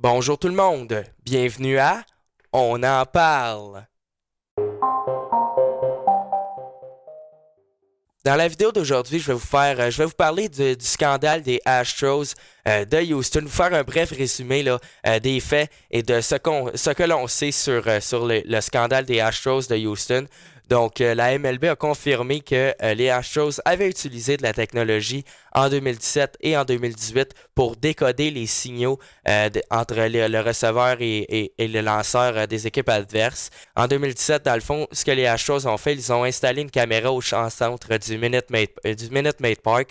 Bonjour tout le monde, bienvenue à On en parle. Dans la vidéo d'aujourd'hui, je vais vous parler du scandale des Astros de Houston, vous faire un bref résumé là, des faits et de ce que l'on sait sur le scandale des Astros de Houston. Donc, la MLB a confirmé que les Astros avaient utilisé de la technologie en 2017 et en 2018 pour décoder les signaux entre le receveur et le lanceur des équipes adverses. En 2017, dans le fond, ce que les Astros ont fait, ils ont installé une caméra au champ centre du Minute Maid Park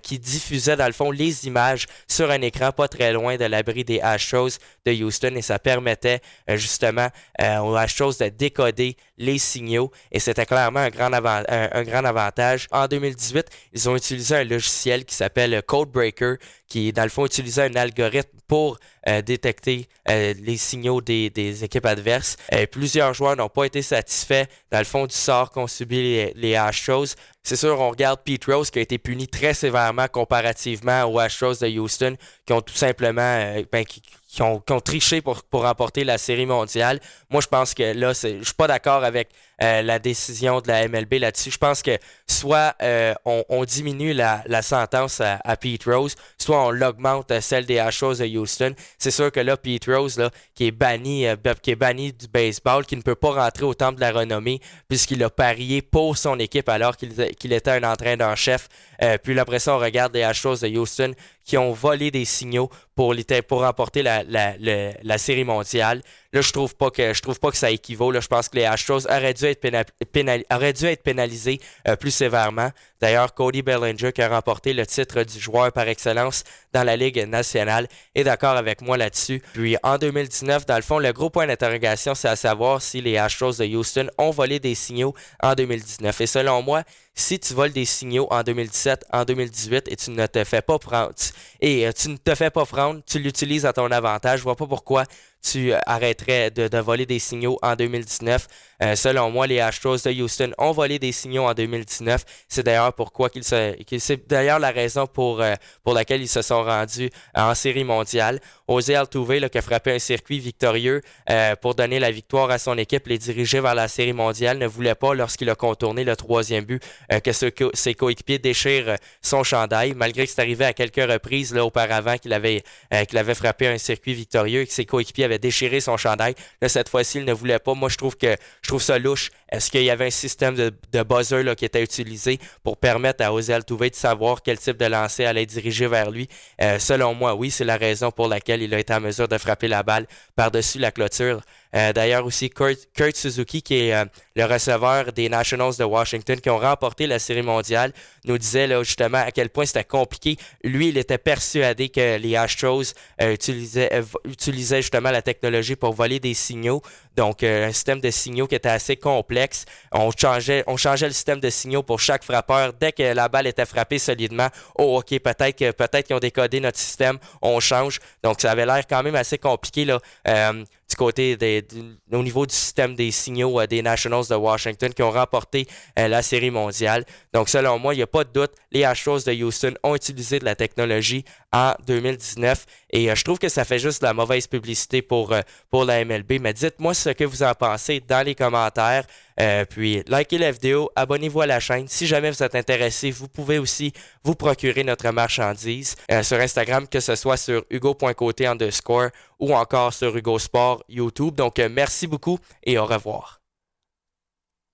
qui diffusait, dans le fond, les images sur un écran pas très loin de l'abri des Astros de Houston et ça permettait justement aux Astros de décoder les signaux et c'était clairement un grand avantage. En 2018, ils ont utilisé un logiciel qui s'appelle Codebreaker qui, dans le fond, utilisait un algorithme pour détecter les signaux des équipes adverses. Plusieurs joueurs n'ont pas été satisfaits, dans le fond, du sort qu'ont subi les Astros. C'est sûr, on regarde Pete Rose qui a été puni très sévèrement comparativement aux Astros de Houston qui ont tout simplement qui ont triché pour remporter la série mondiale. Moi, je pense que là, je suis pas d'accord avec la décision de la MLB là-dessus. Je pense que soit on diminue la sentence à Pete Rose, soit on l'augmente celle des Astros de Houston. C'est sûr que là, Pete Rose, là, qui est banni du baseball, qui ne peut pas rentrer au temple de la renommée puisqu'il a parié pour son équipe alors qu'il était un entraîneur-chef. Puis là, après ça, on regarde les Astros de Houston qui ont volé des signaux pour remporter la série mondiale. Là, je trouve pas que ça équivaut. Là, je pense que les Astros auraient dû être pénalisés plus sévèrement. D'ailleurs, Cody Bellinger, qui a remporté le titre du joueur par excellence dans la Ligue nationale, est d'accord avec moi là-dessus. Puis en 2019, dans le fond, le gros point d'interrogation, c'est à savoir si les Astros de Houston ont volé des signaux en 2019. Et selon moi, si tu voles des signaux en 2017, en 2018 et tu ne te fais pas prendre, tu l'utilises à ton avantage, je vois pas pourquoi tu arrêterais de voler des signaux en 2019. Selon moi, les Astros de Houston ont volé des signaux en 2019. C'est d'ailleurs c'est d'ailleurs la raison pour laquelle ils se sont rendus en série mondiale. José Altuve, là, qui a frappé un circuit victorieux pour donner la victoire à son équipe, les diriger vers la série mondiale, ne voulait pas, lorsqu'il a contourné le troisième but, que ses coéquipiers déchirent son chandail, malgré que c'est arrivé à quelques reprises là, auparavant qu'il avait frappé un circuit victorieux et que ses coéquipiers avaient déchiré son chandail. Là, cette fois-ci, il ne voulait pas. Moi, je trouve ça louche. Est-ce qu'il y avait un système de buzzer là, qui était utilisé pour permettre à José Altuve de savoir quel type de lancer allait diriger vers lui? Selon moi, oui, c'est la raison pour laquelle il a été en mesure de frapper la balle par-dessus la clôture. D'ailleurs aussi, Kurt Suzuki, qui est le receveur des Nationals de Washington, qui ont remporté la Série mondiale, nous disait là, justement à quel point c'était compliqué. Lui, il était persuadé que les Astros utilisaient justement la technologie pour voler des signaux. Donc, un système de signaux qui était assez complexe. On changeait le système de signaux pour chaque frappeur. Dès que la balle était frappée solidement, oh, OK, peut-être qu'ils ont décodé notre système, on change. Donc, ça avait l'air quand même assez compliqué, là. Du côté au niveau du système des signaux des Nationals de Washington qui ont remporté la Série mondiale. Donc, selon moi, il n'y a pas de doute, les Astros de Houston ont utilisé de la technologie en 2019 et je trouve que ça fait juste de la mauvaise publicité pour la MLB. Mais dites-moi ce que vous en pensez dans les commentaires. Puis, likez la vidéo, abonnez-vous à la chaîne. Si jamais vous êtes intéressé, vous pouvez aussi vous procurer notre marchandise sur Instagram, que ce soit sur hugo.côté_ ou encore sur Hugo Sport YouTube. Donc, merci beaucoup et au revoir.